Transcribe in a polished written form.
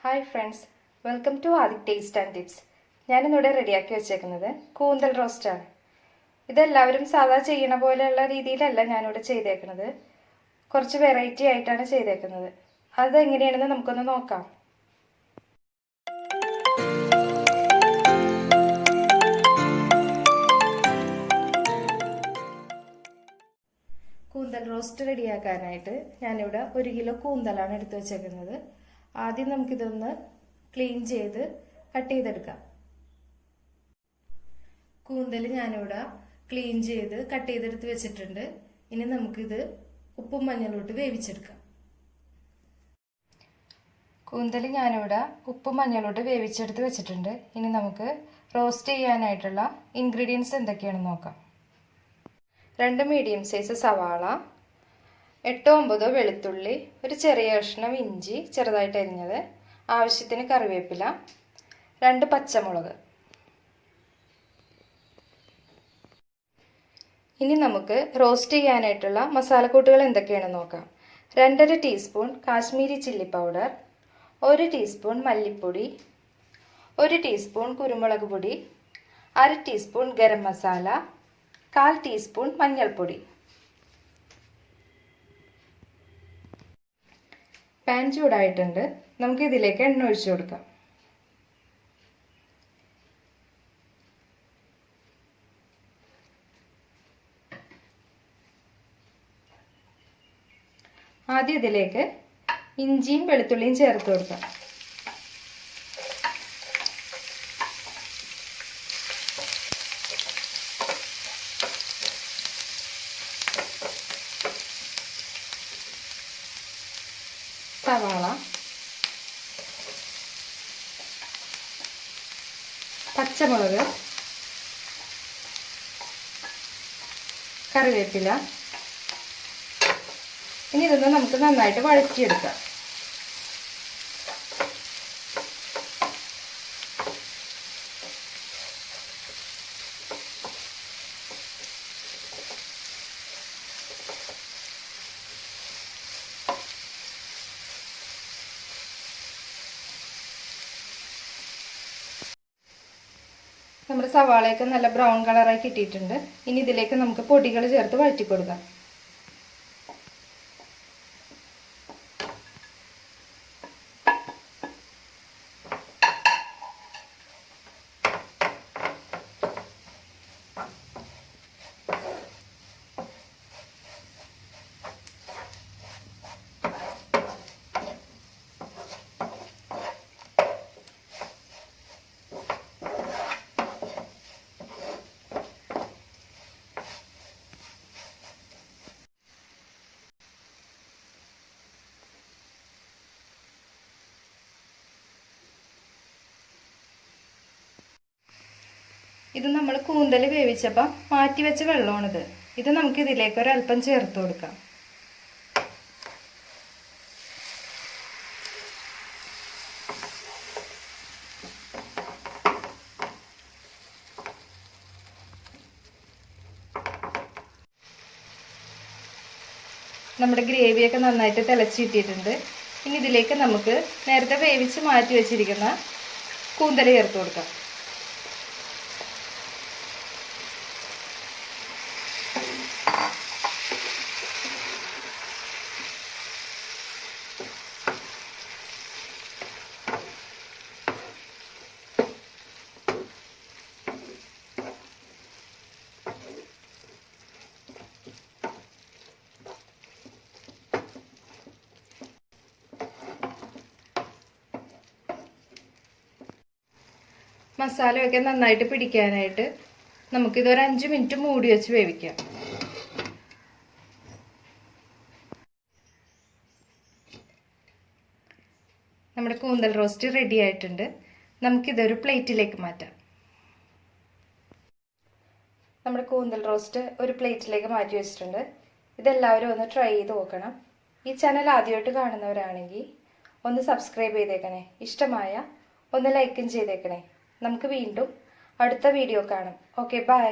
Hi friends, welcome to ആദിക് taste and tips. ഞാനിന്നിവിടെ റെഡിയാക്കി വെച്ചേക്കുന്നത് കൂന്തൽ റോസ്റ്റാണ്. ഇതെല്ലാവരും സാധാ ചെയ്യണ പോലെയുള്ള രീതിയിലല്ല ഞാനിവിടെ ചെയ്തേക്കുന്നത്. കുറച്ച് വെറൈറ്റി ആയിട്ടാണ് ചെയ്തേക്കുന്നത്. അതെങ്ങനെയാണെന്ന് നമുക്കൊന്ന് നോക്കാം. കൂന്തൽ റോസ്റ്റ് റെഡിയാക്കാനായിട്ട് ഞാനിവിടെ 1 കിലോ കൂന്തലാണ് എടുത്തു വെച്ചേക്കുന്നത്. ആദ്യം നമുക്കിതൊന്ന് ക്ലീൻ ചെയ്ത് കട്ട് ചെയ്തെടുക്കാം. കൂന്തൽ ഞാനിവിടെ ക്ലീൻ ചെയ്ത് കട്ട് ചെയ്തെടുത്ത് വെച്ചിട്ടുണ്ട്. ഇനി നമുക്കിത് ഉപ്പും മഞ്ഞളിട്ട് വേവിച്ചെടുക്കാം. കൂന്തൽ ഞാനിവിടെ ഉപ്പും മഞ്ഞളിട്ട് വേവിച്ചെടുത്ത് വെച്ചിട്ടുണ്ട്. ഇനി നമുക്ക് റോസ്റ്റ് ചെയ്യാനായിട്ടുള്ള ഇൻഗ്രീഡിയൻസ് എന്തൊക്കെയാണെന്ന് നോക്കാം. 2 മീഡിയം സൈസ് സവാള, 8-9 വെളുത്തുള്ളി, ഒരു ചെറിയ കഷ്ണം ഇഞ്ചി ചെറുതായിട്ട് അരിഞ്ഞത്, ആവശ്യത്തിന് കറിവേപ്പില, 2 പച്ചമുളക്. ഇനി നമുക്ക് റോസ്റ്റ് ചെയ്യാനായിട്ടുള്ള മസാലക്കൂട്ടുകൾ എന്തൊക്കെയാണെന്ന് നോക്കാം. 2.5 teaspoon Kashmiri chilli powder, 1 teaspoon മല്ലിപ്പൊടി, 1 ടീസ്പൂൺ കുരുമുളക് പൊടി, 1/2 ടീസ്പൂൺ ഗരം മസാല, 1/4 ടീസ്പൂൺ മഞ്ഞൾപ്പൊടി. പാൻ ചൂടായിട്ടുണ്ട്. നമുക്ക് ഇതിലേക്ക് എണ്ണ ഒഴിച്ചു കൊടുക്കാം. ആദ്യം ഇതിലേക്ക് ഇഞ്ചിയും വെളുത്തുള്ളിയും ചേർത്ത് കൊടുക്കാം. സവാള, പച്ചമുളക്, കറിവേപ്പില. ഇനി ഇതൊന്ന് നമുക്ക് നന്നായിട്ട് വഴറ്റിയെടുക്കാം. നമ്മുടെ സവാളയൊക്കെ നല്ല ബ്രൗൺ കളറായി കിട്ടിയിട്ടുണ്ട്. ഇനി ഇതിലേക്ക് നമുക്ക് പൊടികൾ ചേർത്ത് വഴറ്റി കൊടുക്കാം. ഇത് നമ്മൾ കൂന്തൽ വേവിച്ചപ്പോൾ മാറ്റി വെച്ച വെള്ളമാണിത്. ഇത് നമുക്ക് ഇതിലേക്ക് ഒരല്പം ചേർത്ത് കൊടുക്കാം. നമ്മുടെ ഗ്രേവിയൊക്കെ നന്നായിട്ട് തിളച്ചിട്ടിട്ടുണ്ട്. ഇനി ഇതിലേക്ക് നമുക്ക് നേരത്തെ വേവിച്ച് മാറ്റി വെച്ചിരിക്കുന്ന കൂന്തൽ ചേർത്ത് കൊടുക്കാം. മസാലയൊക്കെ നന്നായിട്ട് പിടിക്കാനായിട്ട് നമുക്കിതൊരു 5 മിനിറ്റ് മൂടി വെച്ച് വേവിക്കാം. നമ്മുടെ കൂന്തൽ റോസ്റ്റ് റെഡി ആയിട്ടുണ്ട്. നമുക്കിതൊരു പ്ലേറ്റിലേക്ക് മാറ്റാം. നമ്മുടെ കൂന്തൽ റോസ്റ്റ് ഒരു പ്ലേറ്റിലേക്ക് മാറ്റി വെച്ചിട്ടുണ്ട്. ഇതെല്ലാവരും ഒന്ന് ട്രൈ ചെയ്ത് നോക്കണം. ഈ ചാനൽ ആദ്യമായിട്ട് കാണുന്നവരാണെങ്കിൽ ഒന്ന് സബ്സ്ക്രൈബ് ചെയ്തേക്കണേ. ഇഷ്ടമായ ഒന്ന് ലൈക്കും ചെയ്തേക്കണേ. നമുക്ക് വീണ്ടും അടുത്ത വീഡിയോ കാണാം. Okay, by.